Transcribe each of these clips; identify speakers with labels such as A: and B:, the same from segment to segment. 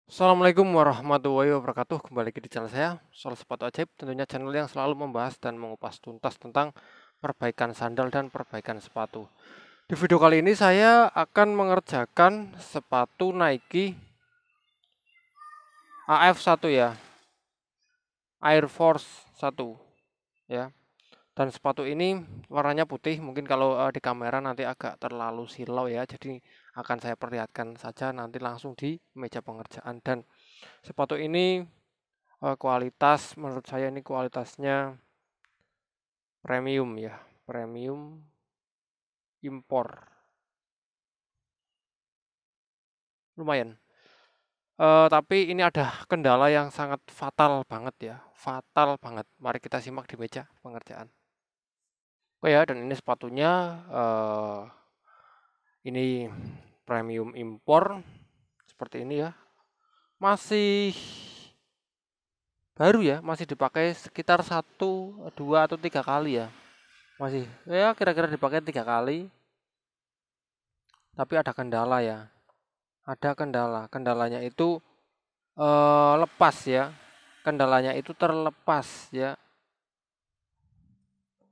A: Assalamualaikum warahmatullahi wabarakatuh. Kembali lagi di channel saya, Soal Sepatu Ajaib. Tentunya channel yang selalu membahas dan mengupas tuntas tentang perbaikan sandal dan perbaikan sepatu. Di video kali ini saya akan mengerjakan sepatu Nike AF1 ya, Air Force 1 ya. Dan sepatu ini warnanya putih, mungkin kalau di kamera nanti agak terlalu silau ya. Jadi akan saya perlihatkan saja nanti langsung di meja pengerjaan. Dan sepatu ini kualitas menurut saya ini kualitasnya premium ya, premium impor. Lumayan. Tapi ini ada kendala yang sangat fatal banget ya, fatal banget. Mari kita simak di meja pengerjaan. Oh ya, dan ini sepatunya ini premium impor seperti ini ya. Masih baru ya, masih dipakai sekitar 1, 2 atau 3 kali ya. Masih ya kira-kira dipakai 3 kali. Tapi ada kendala ya. Ada kendala. Kendalanya itu lepas ya. Kendalanya itu terlepas ya.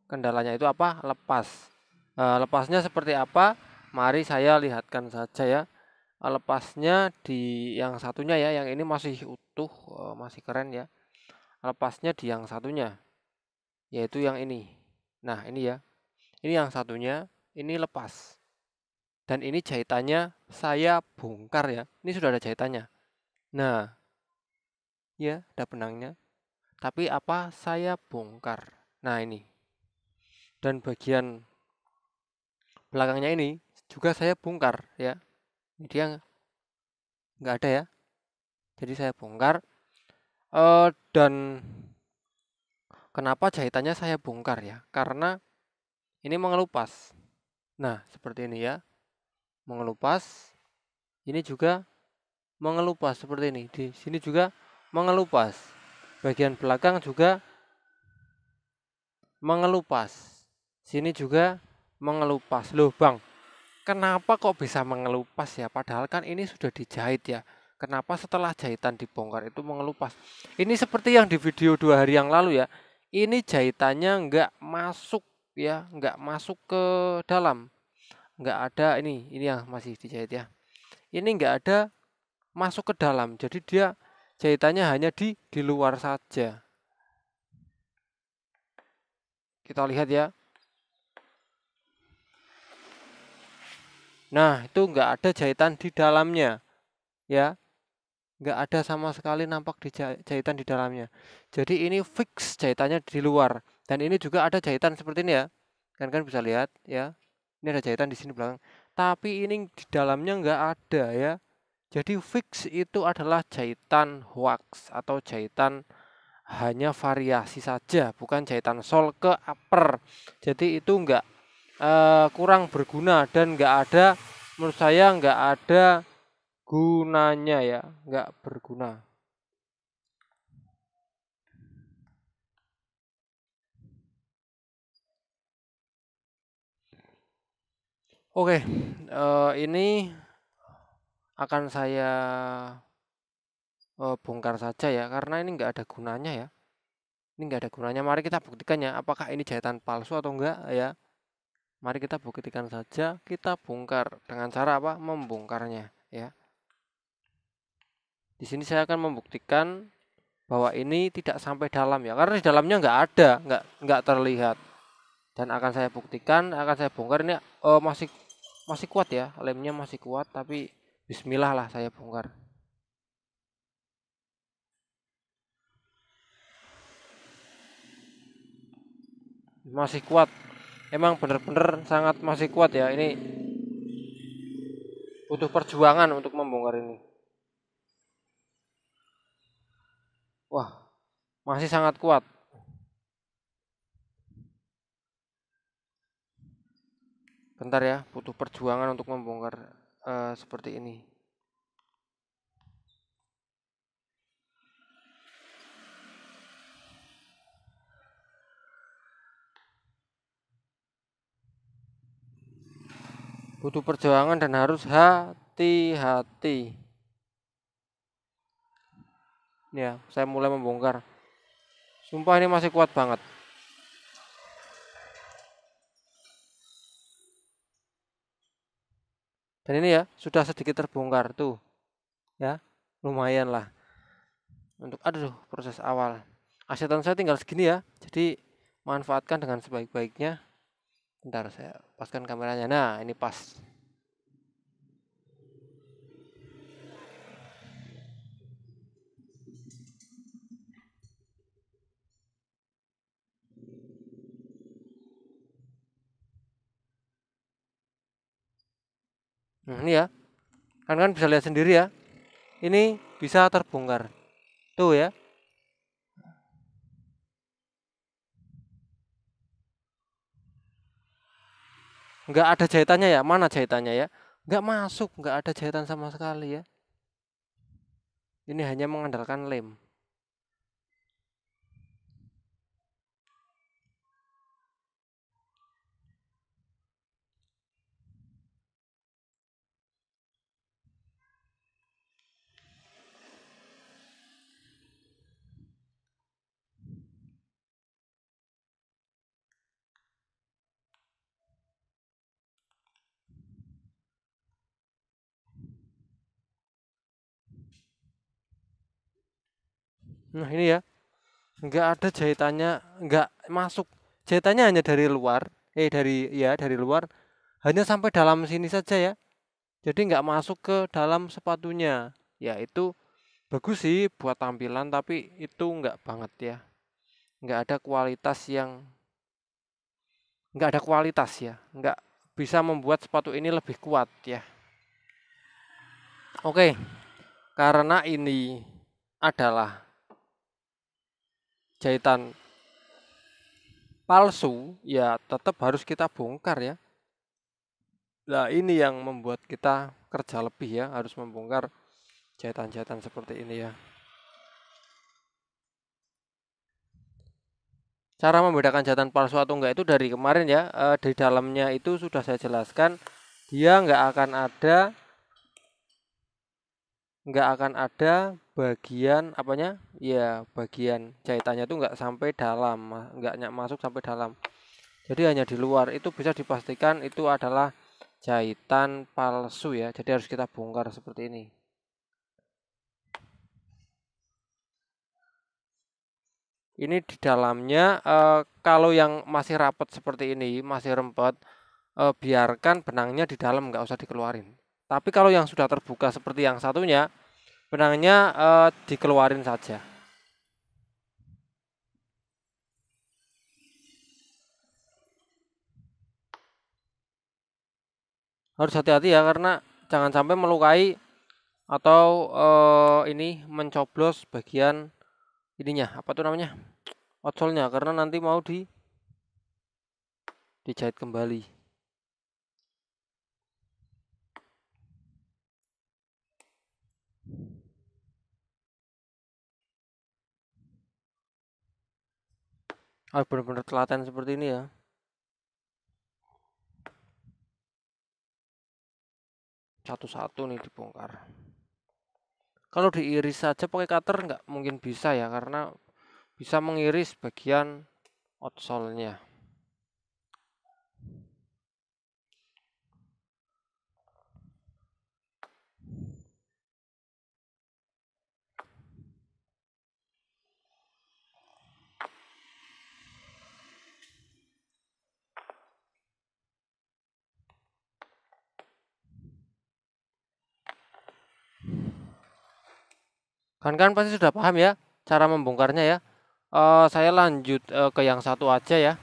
A: Kendalanya itu apa? Lepas. Lepasnya seperti apa? Mari saya lihatkan saja ya. Lepasnya di yang satunya ya, yang ini masih utuh, masih keren ya. Lepasnya di yang satunya, yaitu yang ini. Nah, ini ya. Ini yang satunya, ini lepas. Dan ini jahitannya saya bongkar ya. Ini sudah ada jahitannya. Nah, ya, ada benangnya. Tapi apa? Saya bongkar. Nah, ini. Dan bagian belakangnya ini juga saya bongkar ya. Ini dia nggak ada ya. Jadi saya bongkar. Dan kenapa jahitannya saya bongkar ya? Karena ini mengelupas. Nah, seperti ini ya. Mengelupas. Ini juga mengelupas seperti ini. Di sini juga mengelupas. Bagian belakang juga mengelupas. Sini juga mengelupas. Loh, Bang, kenapa kok bisa mengelupas ya? Padahal kan ini sudah dijahit ya. Kenapa setelah jahitan dibongkar itu mengelupas? Ini seperti yang di video 2 hari yang lalu ya. Ini jahitannya nggak masuk ya, nggak masuk ke dalam. Nggak ada ini yang masih dijahit ya. Ini nggak ada masuk ke dalam. Jadi dia jahitannya hanya di luar saja. Kita lihat ya. Nah, itu nggak ada jahitan di dalamnya ya. Nggak ada sama sekali nampak di jahitan di dalamnya. Jadi ini fix jahitannya di luar. Dan ini juga ada jahitan seperti ini ya. Kan bisa lihat ya. Ini ada jahitan di sini belakang. Tapi ini di dalamnya nggak ada ya. Jadi fix itu adalah jahitan wax atau jahitan hanya variasi saja, bukan jahitan sol ke upper. Jadi itu nggak kurang berguna dan nggak ada, menurut saya nggak ada gunanya ya, nggak berguna. Oke, ini akan saya bongkar saja ya, karena ini nggak ada gunanya ya. Ini nggak ada gunanya. Mari kita buktikan ya, apakah ini jahitan palsu atau enggak ya. Mari kita buktikan saja, kita bongkar dengan cara apa? Membongkarnya ya. Di sini saya akan membuktikan bahwa ini tidak sampai dalam ya, karena di dalamnya nggak ada, nggak terlihat. Dan akan saya buktikan, akan saya bongkar ini masih masih kuat ya, lemnya masih kuat, tapi Bismillah lah saya bongkar. Masih kuat, emang bener-bener sangat masih kuat ya. Ini butuh perjuangan untuk membongkar ini. Wah, masih sangat kuat. Bentar ya, butuh perjuangan untuk membongkar seperti ini. Butuh perjuangan dan harus hati-hati. Ini ya, saya mulai membongkar. Sumpah ini masih kuat banget. Dan ini ya, sudah sedikit terbongkar tuh. Ya, lumayan lah. Untuk aduh, proses awal. Aseton saya tinggal segini ya. Jadi manfaatkan dengan sebaik-baiknya. Bentar saya paskan kameranya. Nah, ini pas. Nah, ini ya. Kan bisa lihat sendiri ya. Ini bisa terbongkar. Tuh ya. Nggak ada jahitannya ya. Mana jahitannya ya? Nggak masuk. Nggak ada jahitan sama sekali ya. Ini hanya mengandalkan lem. Nah ini ya. Nggak ada jahitannya. Nggak masuk. Jahitannya hanya dari luar. Dari luar. Hanya sampai dalam sini saja ya. Jadi nggak masuk ke dalam sepatunya. Ya itu bagus sih buat tampilan. Tapi itu nggak banget ya. Nggak ada kualitas yang. Nggak ada kualitas ya. Nggak bisa membuat sepatu ini lebih kuat ya. Oke. Karena ini adalah jahitan palsu, ya tetap harus kita bongkar ya. Nah, ini yang membuat kita kerja lebih ya, harus membongkar jahitan-jahitan seperti ini ya. Cara membedakan jahitan palsu atau enggak itu dari kemarin ya, di dalamnya itu sudah saya jelaskan, dia nggak akan ada bagian apanya ya, bagian jahitannya itu nggak sampai dalam, nggak masuk sampai dalam, jadi hanya di luar. Itu bisa dipastikan itu adalah jahitan palsu ya, jadi harus kita bongkar seperti ini. Ini di dalamnya kalau yang masih rapat seperti ini, masih rempet, biarkan benangnya di dalam, nggak usah dikeluarin. Tapi kalau yang sudah terbuka seperti yang satunya, benangnya dikeluarin saja. Harus hati-hati ya, karena jangan sampai melukai atau ini mencoblos bagian ininya, apa tuh namanya, outsole-nya, karena nanti mau dijahit kembali. Harus benar-benar telaten seperti ini ya. Satu-satu nih dibongkar. Kalau diiris saja pakai cutter nggak mungkin bisa ya, karena bisa mengiris bagian outsole-nya. Kan pasti sudah paham ya cara membongkarnya ya. Saya lanjut ke yang satu aja ya,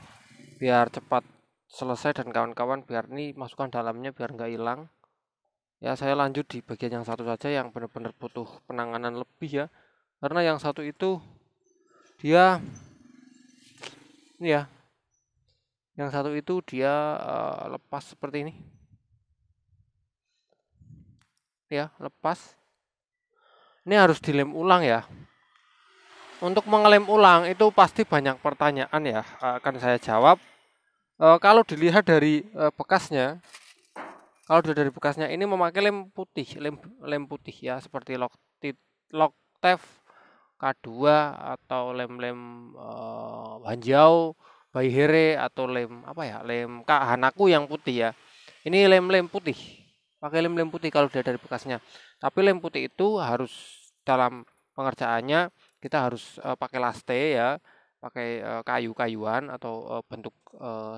A: biar cepat selesai dan kawan-kawan, biar ini masukkan dalamnya biar nggak hilang. Ya saya lanjut di bagian yang satu saja yang benar-benar butuh penanganan lebih ya, karena yang satu itu dia ini ya, yang satu itu dia lepas seperti ini ya, lepas. Ini harus dilem ulang ya. Untuk mengelem ulang itu pasti banyak pertanyaan ya, akan saya jawab. Kalau dilihat dari bekasnya, ini memakai lem putih, lem putih ya, seperti Loctite K2 atau lem-lem Hanjiao, Baihere atau lem apa ya? Lem Hanaku yang putih ya. Ini lem-lem putih. Pakai lem-lem putih kalau dia dari bekasnya. Tapi lem putih itu harus dalam pengerjaannya kita harus pakai laste ya, pakai kayu-kayuan atau bentuk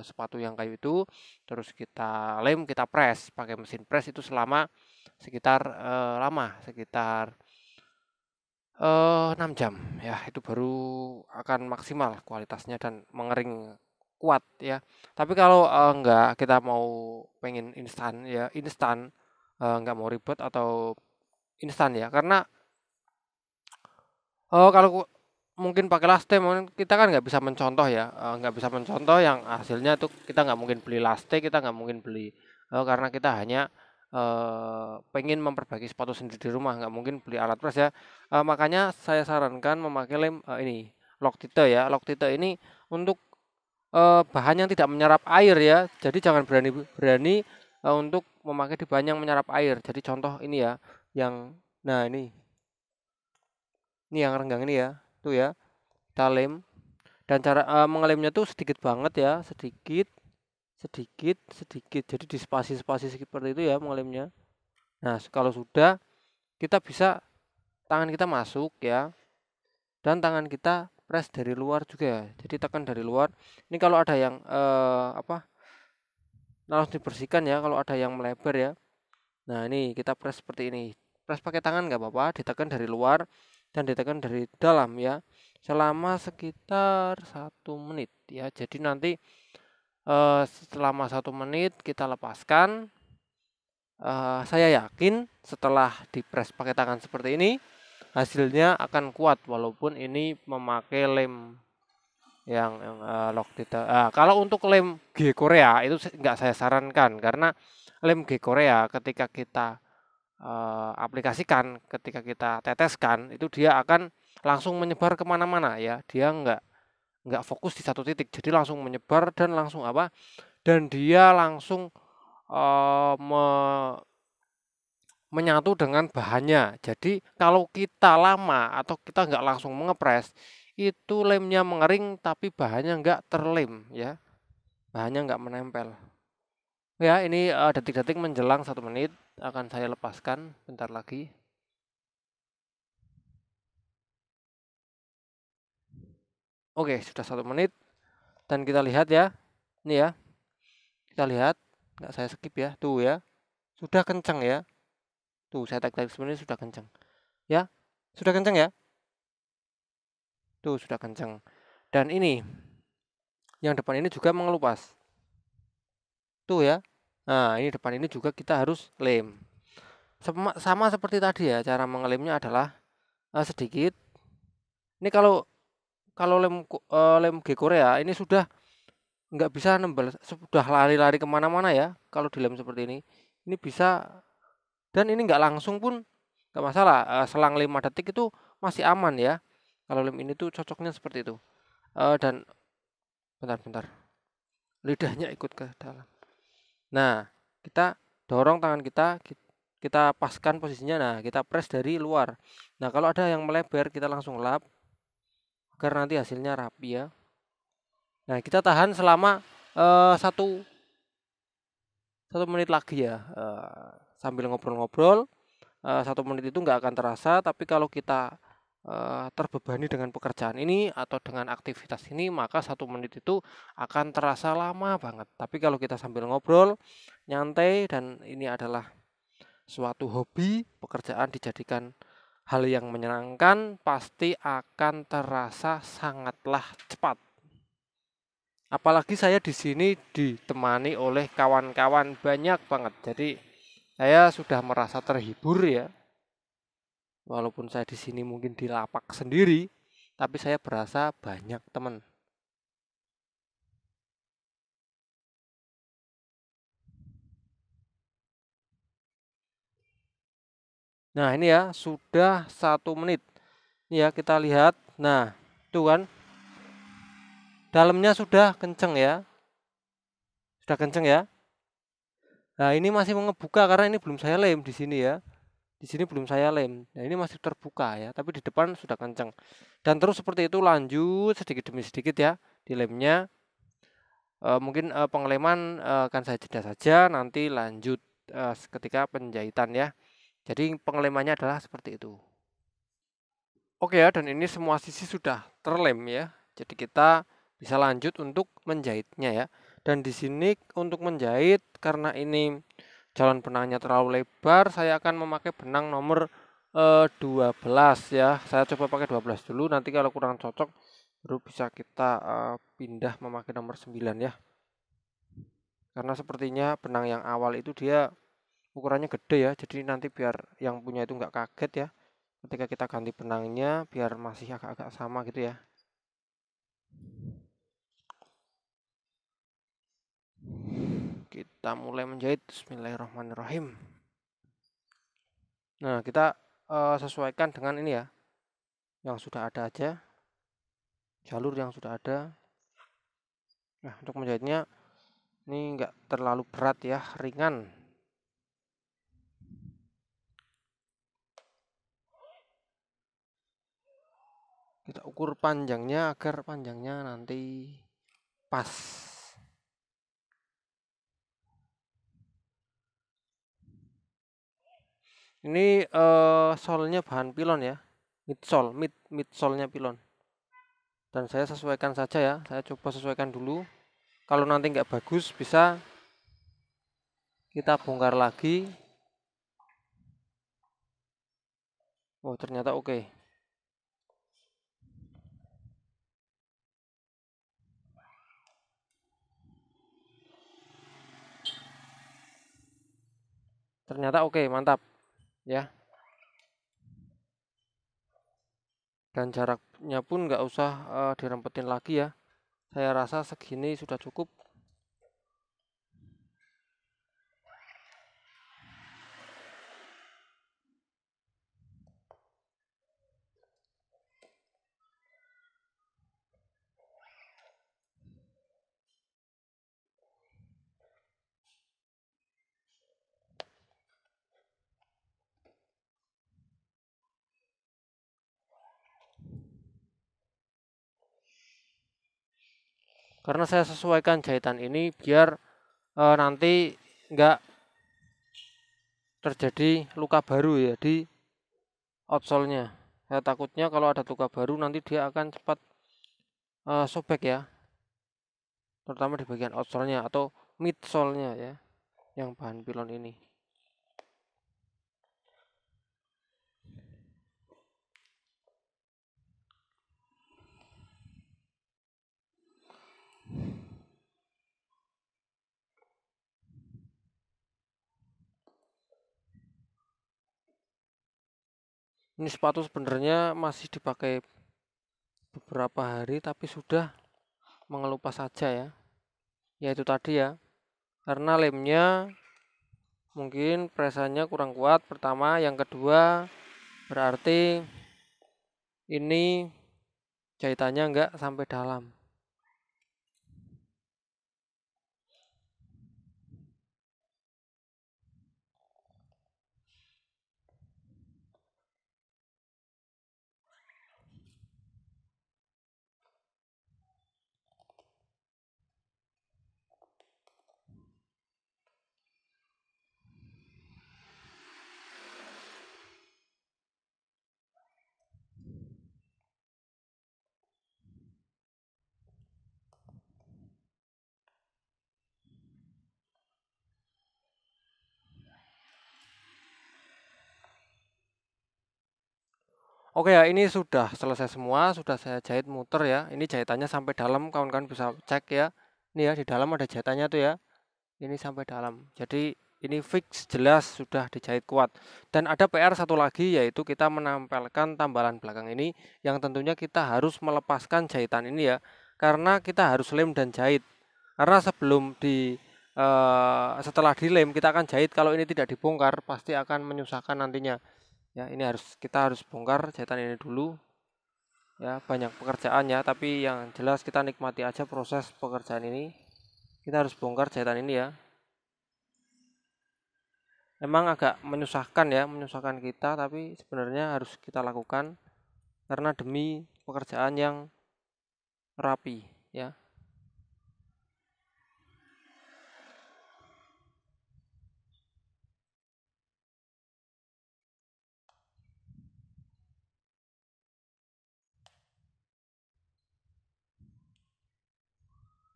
A: sepatu yang kayu itu, terus kita lem, kita press pakai mesin press itu selama sekitar lama sekitar 6 jam ya, itu baru akan maksimal kualitasnya dan mengering kuat ya. Tapi kalau enggak, kita mau pengen instan ya instan, enggak mau ribet atau instan ya, karena kalau mungkin pakai laste mungkin kita kan nggak bisa mencontoh ya, nggak bisa mencontoh yang hasilnya tuh kita nggak mungkin beli laste, kita nggak mungkin beli karena kita hanya pengen memperbaiki sepatu sendiri di rumah, nggak mungkin beli alat press ya. Makanya saya sarankan memakai lem ini Loctite ya. Loctite ini untuk bahan yang tidak menyerap air ya. Jadi jangan berani untuk memakai di bahan yang menyerap air. Jadi contoh ini ya, yang nah ini yang renggang ini ya, tuh ya, kita lem dan cara mengelemnya tuh sedikit banget ya, sedikit, sedikit, sedikit. Jadi di spasi-spasi seperti itu ya mengelemnya. Nah, kalau sudah kita bisa tangan kita masuk ya, dan tangan kita press dari luar juga ya. Jadi tekan dari luar. Ini kalau ada yang harus dibersihkan ya, kalau ada yang melebar ya. Nah, ini kita press seperti ini. Press pakai tangan nggak apa-apa, ditekan dari luar dan ditekan dari dalam ya. Selama sekitar 1 menit ya. Jadi nanti selama 1 menit kita lepaskan. Saya yakin setelah dipres pakai tangan seperti ini, hasilnya akan kuat walaupun ini memakai lem yang Loctite. Kalau untuk lem G Korea itu nggak saya sarankan, karena lem G Korea ketika kita aplikasikan, ketika kita teteskan, itu dia akan langsung menyebar kemana-mana ya. Dia nggak fokus di satu titik, jadi langsung menyebar dan langsung dan dia langsung menyatu dengan bahannya. Jadi kalau kita lama atau kita nggak langsung mengepres, itu lemnya mengering tapi bahannya nggak terlem ya, bahannya nggak menempel. Ya, ini detik-detik menjelang 1 menit akan saya lepaskan bentar lagi. Oke, sudah 1 menit dan kita lihat ya, ini ya, kita lihat, nggak saya skip ya, tuh ya, sudah kenceng ya, tuh saya tag sebenarnya sudah kenceng ya, sudah kenceng ya, tuh sudah kenceng. Dan ini yang depan ini juga mengelupas, tuh ya. Nah, ini depan ini juga kita harus lem. Sama seperti tadi ya, cara mengelemnya adalah sedikit. Ini kalau lem G Korea ini sudah nggak bisa nembel, sudah lari-lari kemana-mana ya. Kalau dilem seperti ini bisa, dan ini nggak langsung pun nggak masalah. Selang 5 detik itu masih aman ya. Kalau lem ini tuh cocoknya seperti itu. Dan bentar, lidahnya ikut ke dalam. Nah, kita dorong tangan kita paskan posisinya. Nah, kita press dari luar. Nah, kalau ada yang melebar, kita langsung lap agar nanti hasilnya rapi ya. Nah, kita tahan selama 1 menit lagi ya, sambil ngobrol-ngobrol. 1 menit itu nggak akan terasa, tapi kalau kita terbebani dengan pekerjaan ini atau dengan aktivitas ini, maka 1 menit itu akan terasa lama banget. Tapi kalau kita sambil ngobrol, nyantai, dan ini adalah suatu hobi, pekerjaan dijadikan hal yang menyenangkan, pasti akan terasa sangatlah cepat. Apalagi saya di sini ditemani oleh kawan-kawan banyak banget, jadi saya sudah merasa terhibur ya. Walaupun saya di sini mungkin di lapak sendiri, tapi saya berasa banyak teman. Nah, ini ya sudah 1 menit. Ini ya kita lihat. Nah, tuh kan dalamnya sudah kenceng ya. Sudah kenceng ya. Nah, ini masih mengebuka karena ini belum saya lem di sini ya. Di sini belum saya lem. Nah, ini masih terbuka ya, tapi di depan sudah kencang. Dan terus seperti itu lanjut sedikit demi sedikit ya di lemnya. Mungkin pengeleman akan saya jeda saja, nanti lanjut ketika penjahitan ya. Jadi pengelemannya adalah seperti itu. Oke ya, dan ini semua sisi sudah terlem ya. Jadi kita bisa lanjut untuk menjahitnya ya. Dan di sini untuk menjahit karena ini jalan benangnya terlalu lebar, saya akan memakai benang nomor 12 ya. Saya coba pakai 12 dulu, nanti kalau kurang cocok baru bisa kita pindah memakai nomor 9 ya. Karena sepertinya benang yang awal itu dia ukurannya gede ya, jadi nanti biar yang punya itu nggak kaget ya ketika kita ganti benangnya, biar masih agak-agak sama gitu ya. Kita mulai menjahit. Bismillahirrahmanirrahim. Nah, kita sesuaikan dengan ini ya, yang sudah ada aja, jalur yang sudah ada. Nah, untuk menjahitnya ini nggak terlalu berat ya, ringan. Kita ukur panjangnya agar panjangnya nanti pas. Ini solnya bahan pilon ya, midsole-nya pilon. Dan saya sesuaikan saja ya, saya coba sesuaikan dulu. Kalau nanti nggak bagus bisa kita bongkar lagi. Oh ternyata oke. Ternyata oke, mantap ya. Dan jaraknya pun nggak usah dirempetin lagi ya. Saya rasa segini sudah cukup. Karena saya sesuaikan jahitan ini biar nanti nggak terjadi luka baru ya di outsole-nya. Saya takutnya kalau ada luka baru nanti dia akan cepat sobek ya, terutama di bagian outsole-nya atau midsole-nya ya, yang bahan pilon ini. Ini sepatu sebenarnya masih dipakai beberapa hari tapi sudah mengelupas saja ya. Yaitu tadi ya, karena lemnya mungkin presannya kurang kuat pertama, yang kedua berarti ini jahitannya enggak sampai dalam. Oke ya, ini sudah selesai semua, sudah saya jahit muter ya. Ini jahitannya sampai dalam, kawan-kawan bisa cek ya. Ini ya, di dalam ada jahitannya tuh ya. Ini sampai dalam. Jadi ini fix, jelas sudah dijahit kuat. Dan ada PR satu lagi, yaitu kita menempelkan tambalan belakang ini yang tentunya kita harus melepaskan jahitan ini ya. Karena kita harus lem dan jahit. Karena sebelum setelah dilem kita akan jahit, kalau ini tidak dibongkar pasti akan menyusahkan nantinya. Ya, ini kita harus bongkar jahitan ini dulu. Ya, banyak pekerjaannya, tapi yang jelas kita nikmati aja proses pekerjaan ini. Kita harus bongkar jahitan ini ya. Emang agak menyusahkan ya, menyusahkan kita, tapi sebenarnya harus kita lakukan karena demi pekerjaan yang rapi ya.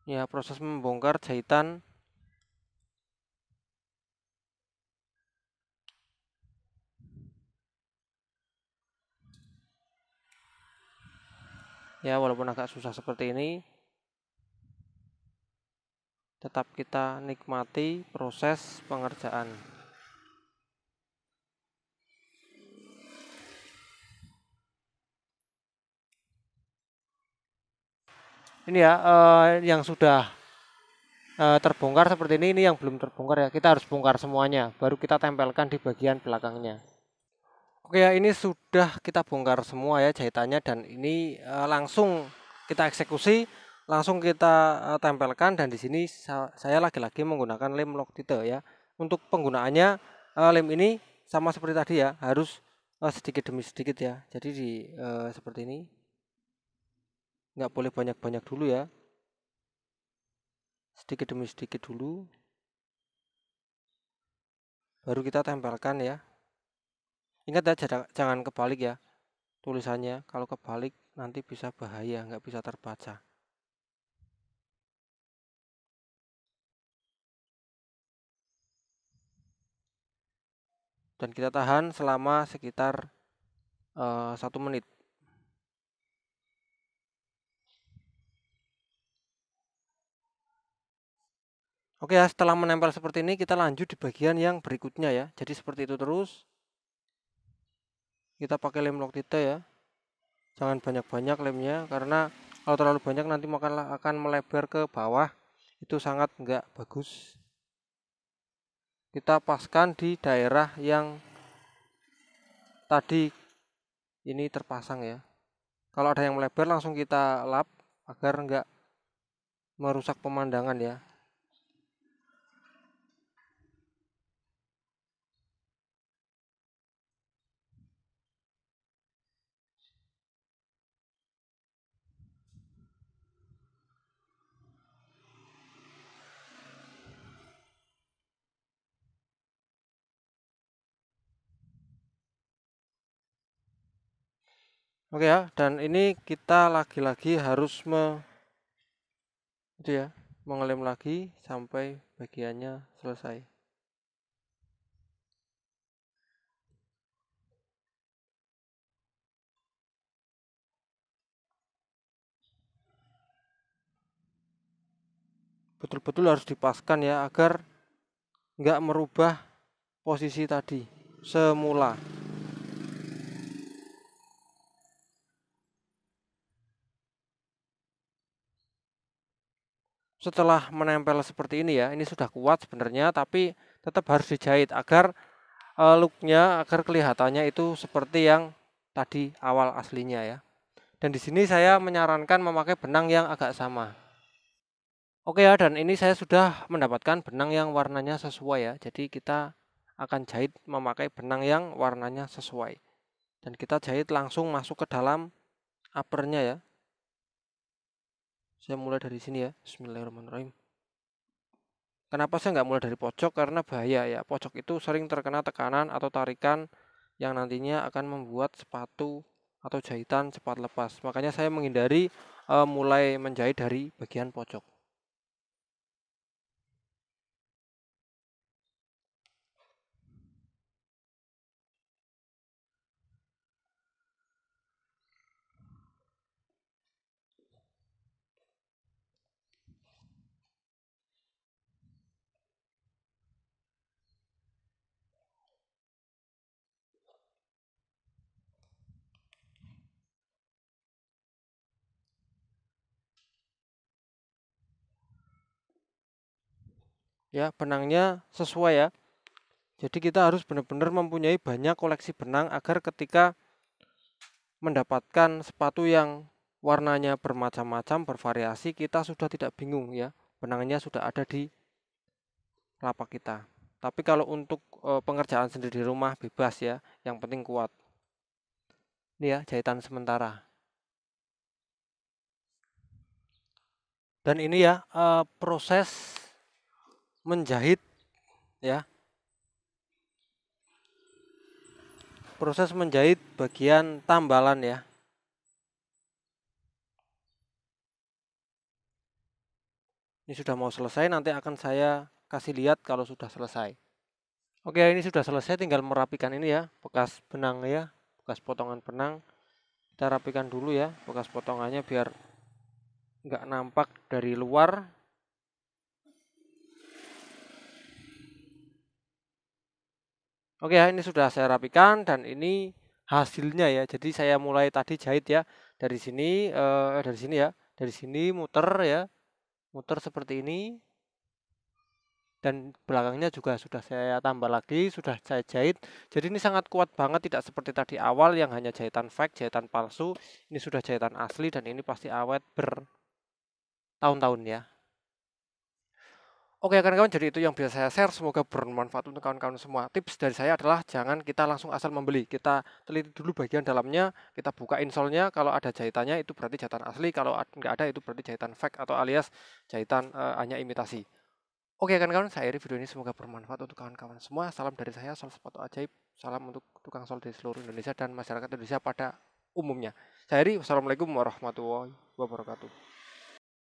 A: Ya, proses membongkar jahitan ya, walaupun agak susah seperti ini, tetap kita nikmati proses pengerjaan. Ini ya, yang sudah terbongkar seperti ini yang belum terbongkar ya. Kita harus bongkar semuanya, baru kita tempelkan di bagian belakangnya. Oke ya, ini sudah kita bongkar semua ya jahitannya, dan ini langsung kita eksekusi, langsung kita tempelkan. Dan di sini saya lagi-lagi menggunakan lem Loctite ya. Untuk penggunaannya lem ini sama seperti tadi ya, harus sedikit demi sedikit ya. Jadi seperti ini, nggak boleh banyak-banyak dulu ya, sedikit demi sedikit dulu, baru kita tempelkan ya. Ingat ya, jangan kebalik ya tulisannya. Kalau kebalik nanti bisa bahaya, nggak bisa terbaca. Dan kita tahan selama sekitar 1 menit. Oke ya, setelah menempel seperti ini, kita lanjut di bagian yang berikutnya ya. Jadi seperti itu terus. Kita pakai lem Loctite ya. Jangan banyak-banyak lemnya, karena kalau terlalu banyak nanti akan melebar ke bawah. Itu sangat nggak bagus. Kita paskan di daerah yang tadi ini terpasang ya. Kalau ada yang melebar, langsung kita lap agar nggak merusak pemandangan ya. Oke ya, dan ini kita lagi-lagi harus mengelem lagi sampai bagiannya selesai. Betul-betul harus dipaskan ya, agar nggak merubah posisi tadi semula. Setelah menempel seperti ini ya, ini sudah kuat sebenarnya, tapi tetap harus dijahit agar looknya, agar kelihatannya itu seperti yang tadi awal aslinya ya. Dan di sini saya menyarankan memakai benang yang agak sama. Oke ya, dan ini saya sudah mendapatkan benang yang warnanya sesuai ya. Jadi kita akan jahit memakai benang yang warnanya sesuai. Dan kita jahit langsung masuk ke dalam uppernya ya. Saya mulai dari sini ya. Bismillahirrahmanirrahim. Kenapa saya nggak mulai dari pojok? Karena bahaya ya. Pojok itu sering terkena tekanan atau tarikan yang nantinya akan membuat sepatu atau jahitan cepat lepas. Makanya saya menghindari mulai menjahit dari bagian pojok. Ya, benangnya sesuai ya. Jadi kita harus benar-benar mempunyai banyak koleksi benang agar ketika mendapatkan sepatu yang warnanya bermacam-macam, bervariasi, kita sudah tidak bingung ya. Benangnya sudah ada di lapak kita. Tapi kalau untuk pengerjaan sendiri di rumah bebas ya, yang penting kuat. Ini ya jahitan sementara. Dan ini ya proses menjahit ya. Proses menjahit bagian tambalan ya. Ini sudah mau selesai, nanti akan saya kasih lihat kalau sudah selesai. Oke, ini sudah selesai, tinggal merapikan ini ya, bekas benang ya, bekas potongan benang. Kita rapikan dulu ya, bekas potongannya biar nggak nampak dari luar. Oke ya, ini sudah saya rapikan dan ini hasilnya ya. Jadi saya mulai tadi jahit ya, dari sini ya, dari sini muter ya, muter seperti ini. Dan belakangnya juga sudah saya tambah lagi, sudah saya jahit. Jadi ini sangat kuat banget, tidak seperti tadi awal yang hanya jahitan fake, jahitan palsu. Ini sudah jahitan asli dan ini pasti awet bertahun-tahun ya. Oke kawan-kawan, jadi itu yang bisa saya share, semoga bermanfaat untuk kawan-kawan semua. Tips dari saya adalah jangan kita langsung asal membeli, kita teliti dulu bagian dalamnya, kita buka insolnya, kalau ada jahitannya itu berarti jahitan asli, kalau nggak ada itu berarti jahitan fake atau alias jahitan hanya imitasi. Oke kawan-kawan, saya akhiri video ini, semoga bermanfaat untuk kawan-kawan semua. Salam dari saya, Sol Sepatu Ajaib. Salam untuk tukang sol di seluruh Indonesia dan masyarakat Indonesia pada umumnya. Saya akhiri, wassalamualaikum warahmatullahi wabarakatuh.